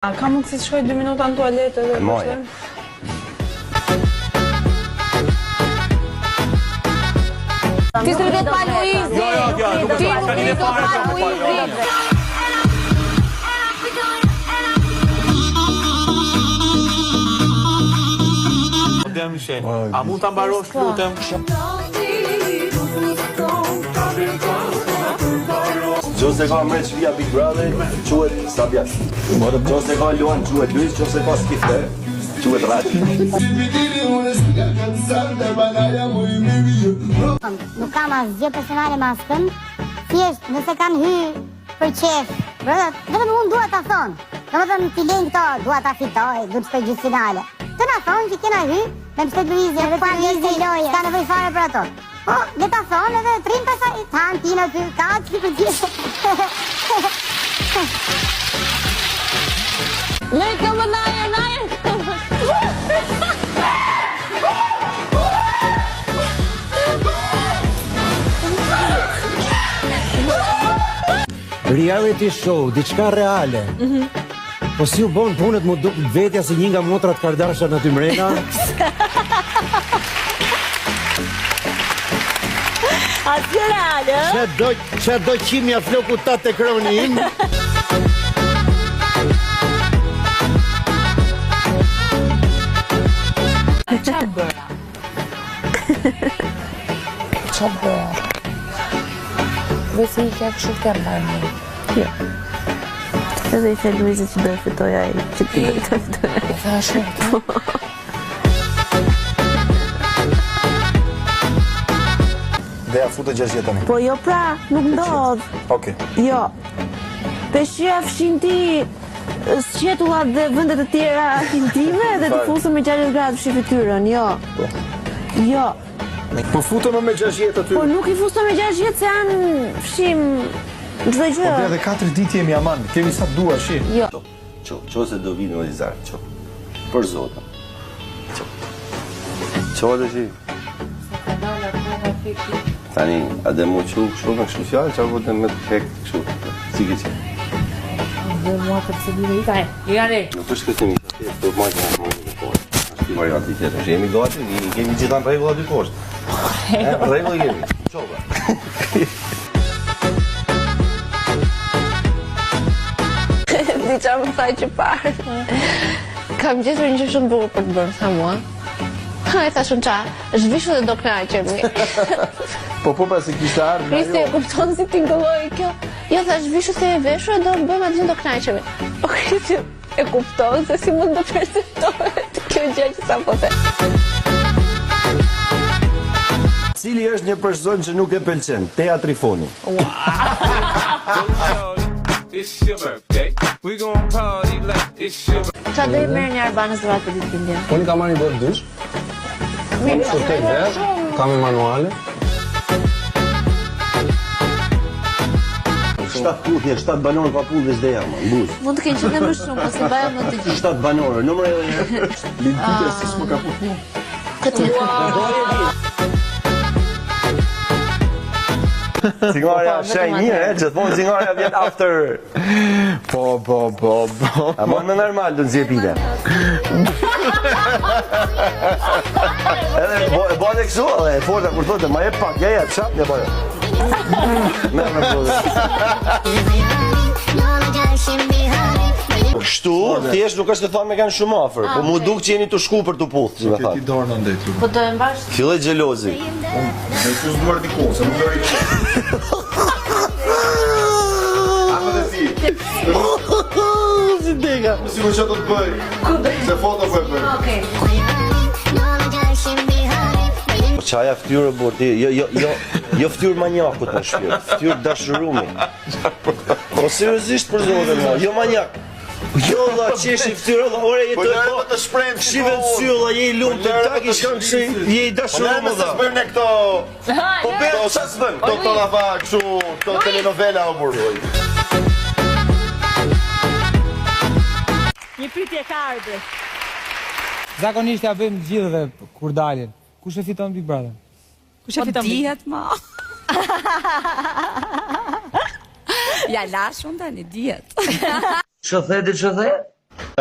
A ka mundësi të shkoj 2 minuta në tualetë edhe Moja. Ti s'e rritet pa Luizi. Ti nuk rritet pa Luizi. A mund ta mbarosh lutem? Gjose ka mreç via Big Brother, quhet Sabias. Gjose ka luan, quhet Luis, gjose ka skifte, quhet Raci. Nuk kam asgjë personale me askën, thjesht nëse kanë hyrë për qef, vetëm unë dua ta thonë. Domethënë ti lejnë këto, dua ta fitoj, du të shkoj gjysmëfinale. Të na thonë që kena hyrë me mbështet Luizi edhe pa Luizi lojë. Ka nevojë fare për ato. Po, le ta thonë edhe trim pasaj tan tina ty, ka si për gjithë. Lejtë më naje. Reality show, diçka reale. Po si u bon punët mu duk vetja si një nga motrat Kardashian aty mrena? Asgjë reale. Qa do qimja floku ta të kroni im? Qa bëra? Qa bëra? Vesi i kja kështu të marrë. Jo. Edhe i the Luizit që do e fitoj ai, që ti do të fitoj. E tha shumë. Dhe ja futë 6 tani. Po jo pra, nuk ndodh. Okej. Jo. Peshqia fshin ti sqetullat dhe vendet e tjera intime dhe të fusën me 60 gradë fshi fytyrën, jo. Jo. Po futëm me 6 aty. Po nuk i fusën me 60 se janë fshim çdo gjë. Po edhe 4 ditë jemi aman, kemi sa dua shi. Jo. Qo se do vinë në Izar, qo. Për zotën. Qo dhe që? Tani, a dhe mu që kështu me kështu fjallë, që a me të hek kështu, si ke që? Dhe mua për se dhime i ka e. I gane. Nuk është këtë mi, të majtë në më në kohë. Ashtë i varianti tjetër, që jemi gati, kemi gjithan regulla dy koshtë. Regullë kemi, qoba. Diqa më thaj që parë. Kam gjetur një që shumë bukur për të bërë, tha mua. Ha, e thashun qa, është vishu dhe do knaqemi. Po pra se kishte ardhur. Kristi e kupton si t'ingëlloj kjo. Jo, thash vishu se e veshu e do bëjmë atë gjë do knaqemi. Po Kristi e kupton se si mund të perceptohet kjo gjë që sa po the. Cili është një person që nuk e pëlqen? Teja Trifoni. It's your birthday. We gon' party like it's your birthday. Qa do i merë një arbanës dhurat për ditë këndje? Unë ka marrë një botë dysh. Kam i manuale. 7 puthje, 7 banorë pa puthje s'de jam, mbuz. Mund të kenë që dhe më shumë, po se baja më të gjithë. 7 banorë, nëmër edhe një. Linditja si s'më ka puthje. Këtë Cingarja shaj mirë, gjithmonë cingarja vjet after. Po. A mund me normal të nëzje pile. Edhe bane kësu, e forta kur thote, ma e pak, ja, qap, ja bane. Me përdo. Kështu, thjesht nuk është të thonë me kanë shumë afer, po mu duk që jeni të shku për të puthë, që me Ti thonë. dorë në ndetru. Po do e mbash? Filloj gjelozi. Me që s'duar t'i kohë, se më dori kohë. Ako dhe si. Si dega. Si më që do të bëj. Se foto për bëj. Okej. Qaja ftyrë borti, jo ftyrë manjakut në shpirë, ftyrë dashurumi. Po seriozisht për zonë më, jo manjak. Jo dha qeshi ftyrë, dha ore Po jetoj nërë më të shprejnë shive të syë, dha je i lumë të tak i shkanë kështu, je i dashurumë dha. Po bëjmë ne këto... Po bëjmë, qa s'bëm? Këto lafa, kështu, këto telenovela o burë. Një pyetje ka ardhur. Zakonisht ja bëjmë gjithëve kur dalin. Kush e fiton Big Brother? Kush e fiton? Po dihet ma. Ja la shumë tani, dihet. Që the?